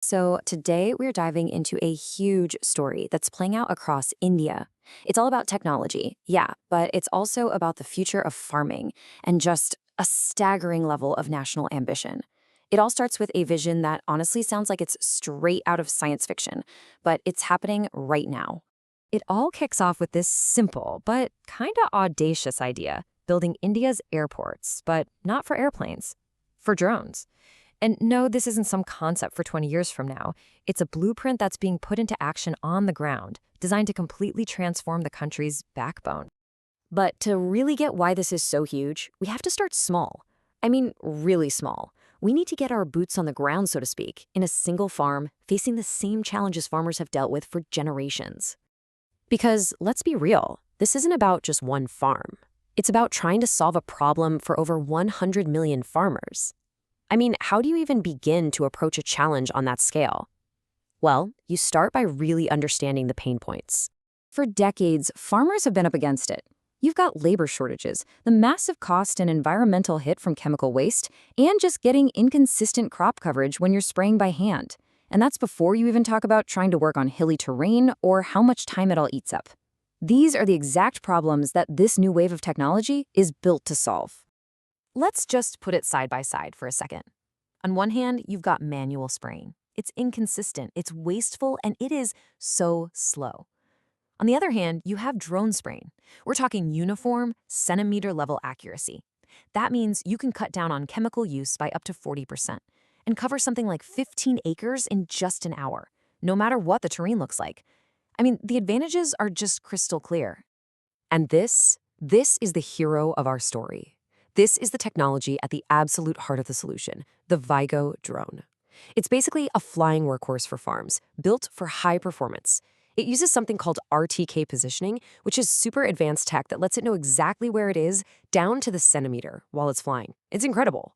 So, today we're diving into a huge story that's playing out across India. It's all about technology, yeah, but it's also about the future of farming and just a staggering level of national ambition. It all starts with a vision that honestly sounds like it's straight out of science fiction, but it's happening right now. It all kicks off with this simple but kinda audacious idea building India's airports, but not for airplanes, for drones. And no, this isn't some concept for 20 years from now. It's a blueprint that's being put into action on the ground, designed to completely transform the country's backbone. But to really get why this is so huge, we have to start small. I mean, really small. We need to get our boots on the ground, so to speak, in a single farm, facing the same challenges farmers have dealt with for generations. Because let's be real, this isn't about just one farm. It's about trying to solve a problem for over 100 million farmers. I mean, how do you even begin to approach a challenge on that scale? Well, you start by really understanding the pain points. For decades, farmers have been up against it. You've got labor shortages, the massive cost and environmental hit from chemical waste, and just getting inconsistent crop coverage when you're spraying by hand. And that's before you even talk about trying to work on hilly terrain or how much time it all eats up. These are the exact problems that this new wave of technology is built to solve. Let's just put it side by side for a second. On one hand, you've got manual spraying. It's inconsistent, it's wasteful, and it is so slow. On the other hand, you have drone spraying. We're talking uniform, centimeter-level accuracy. That means you can cut down on chemical use by up to 40% and cover something like 15 acres in just an hour, no matter what the terrain looks like. I mean, the advantages are just crystal clear. And this is the hero of our story. This is the technology at the absolute heart of the solution, the VAIGO drone. It's basically a flying workhorse for farms, built for high performance. It uses something called RTK positioning, which is super advanced tech that lets it know exactly where it is, down to the centimeter, while it's flying. It's incredible.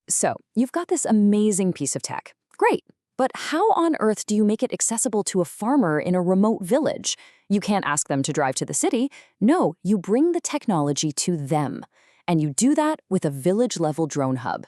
So, you've got this amazing piece of tech. Great. But how on earth do you make it accessible to a farmer in a remote village? You can't ask them to drive to the city. No, you bring the technology to them. And you do that with a village-level drone hub.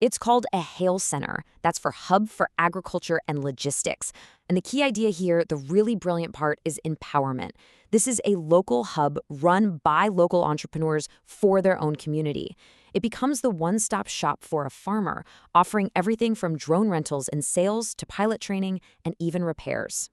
It's called a Hail Center. That's for Hub for Agriculture and Logistics. And the key idea here, the really brilliant part, is empowerment. This is a local hub run by local entrepreneurs for their own community. It becomes the one-stop shop for a farmer, offering everything from drone rentals and sales to pilot training and even repairs.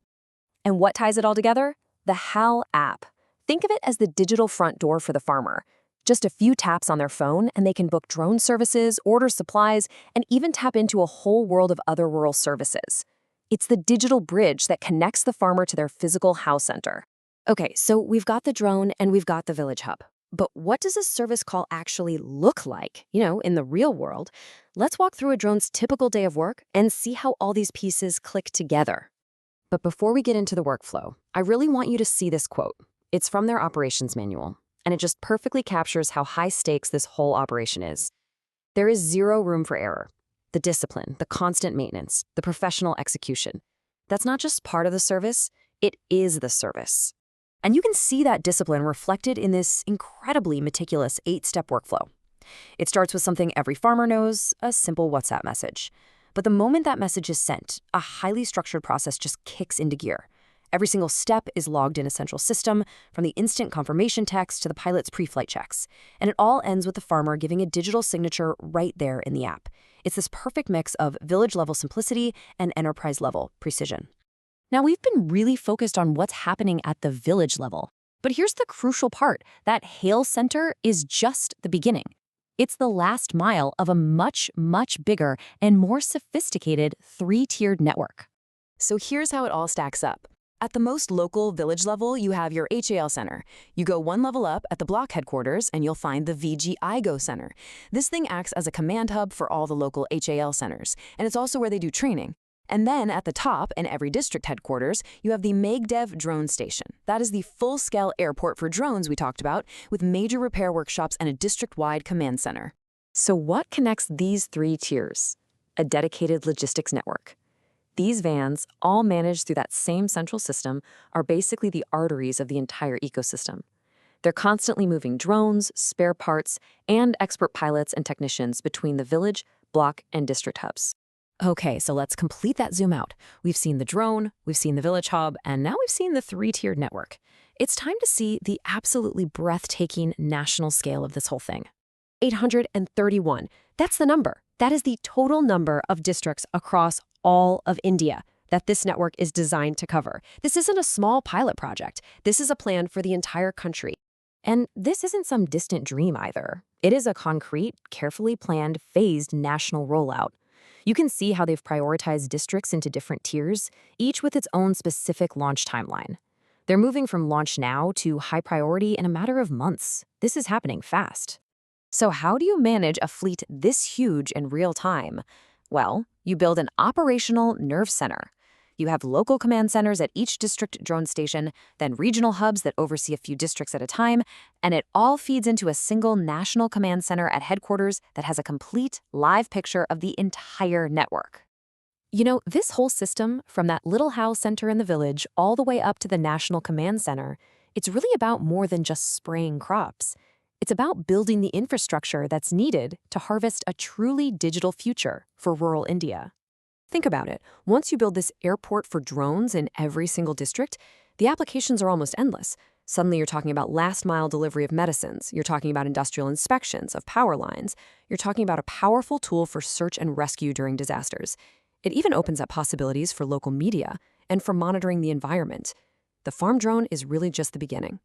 And what ties it all together? The HAL app. Think of it as the digital front door for the farmer. Just a few taps on their phone and they can book drone services, order supplies, and even tap into a whole world of other rural services. It's the digital bridge that connects the farmer to their physical HAL center. Okay, so we've got the drone and we've got the village hub. But what does a service call actually look like, in the real world? Let's walk through a drone's typical day of work and see how all these pieces click together. But before we get into the workflow, I really want you to see this quote. It's from their operations manual, and it just perfectly captures how high stakes this whole operation is. There is zero room for error. The discipline, the constant maintenance, the professional execution. That's not just part of the service, it is the service. And you can see that discipline reflected in this incredibly meticulous 8-step workflow. It starts with something every farmer knows, a simple WhatsApp message. But the moment that message is sent, a highly structured process just kicks into gear. Every single step is logged in a central system, from the instant confirmation text to the pilot's pre-flight checks. And it all ends with the farmer giving a digital signature right there in the app. It's this perfect mix of village-level simplicity and enterprise-level precision. Now, we've been really focused on what's happening at the village level. But here's the crucial part. That Hail Center is just the beginning. It's the last mile of a much, much bigger and more sophisticated 3-tiered network. So here's how it all stacks up. At the most local village level, you have your HAL Center. You go one level up at the block headquarters and you'll find the VAIGO Center. This thing acts as a command hub for all the local HAL centers, and it's also where they do training. And then at the top, in every district headquarters, you have the Meghdev drone station. That is the full-scale airport for drones we talked about, with major repair workshops and a district-wide command center. So what connects these 3 tiers? A dedicated logistics network. These vans, all managed through that same central system, are basically the arteries of the entire ecosystem. They're constantly moving drones, spare parts, and expert pilots and technicians between the village, block, and district hubs. Okay, so let's complete that zoom out. We've seen the drone, we've seen the village hub, and now we've seen the three-tiered network. It's time to see the absolutely breathtaking national scale of this whole thing. 831. That's the number. That is the total number of districts across all of India that this network is designed to cover. This isn't a small pilot project. This is a plan for the entire country. And this isn't some distant dream either. It is a concrete, carefully planned, phased national rollout. You can see how they've prioritized districts into different tiers, each with its own specific launch timeline. They're moving from launch now to high priority in a matter of months. This is happening fast. So how do you manage a fleet this huge in real time? Well, you build an operational nerve center. You have local command centers at each district drone station, then regional hubs that oversee a few districts at a time, and it all feeds into a single national command center at headquarters that has a complete, live picture of the entire network. You know, this whole system, from that little house center in the village all the way up to the national command center, it's really about more than just spraying crops. It's about building the infrastructure that's needed to harvest a truly digital future for rural India. Think about it. Once you build this airport for drones in every single district, the applications are almost endless. Suddenly you're talking about last-mile delivery of medicines. You're talking about industrial inspections of power lines. You're talking about a powerful tool for search and rescue during disasters. It even opens up possibilities for local media and for monitoring the environment. The farm drone is really just the beginning.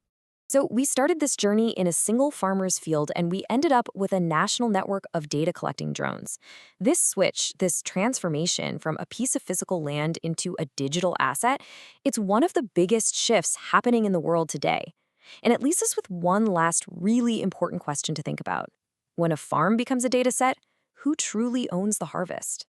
So we started this journey in a single farmer's field, and we ended up with a national network of data collecting drones. This switch, this transformation from a piece of physical land into a digital asset, it's one of the biggest shifts happening in the world today. And it leaves us with one last really important question to think about. When a farm becomes a data set, who truly owns the harvest?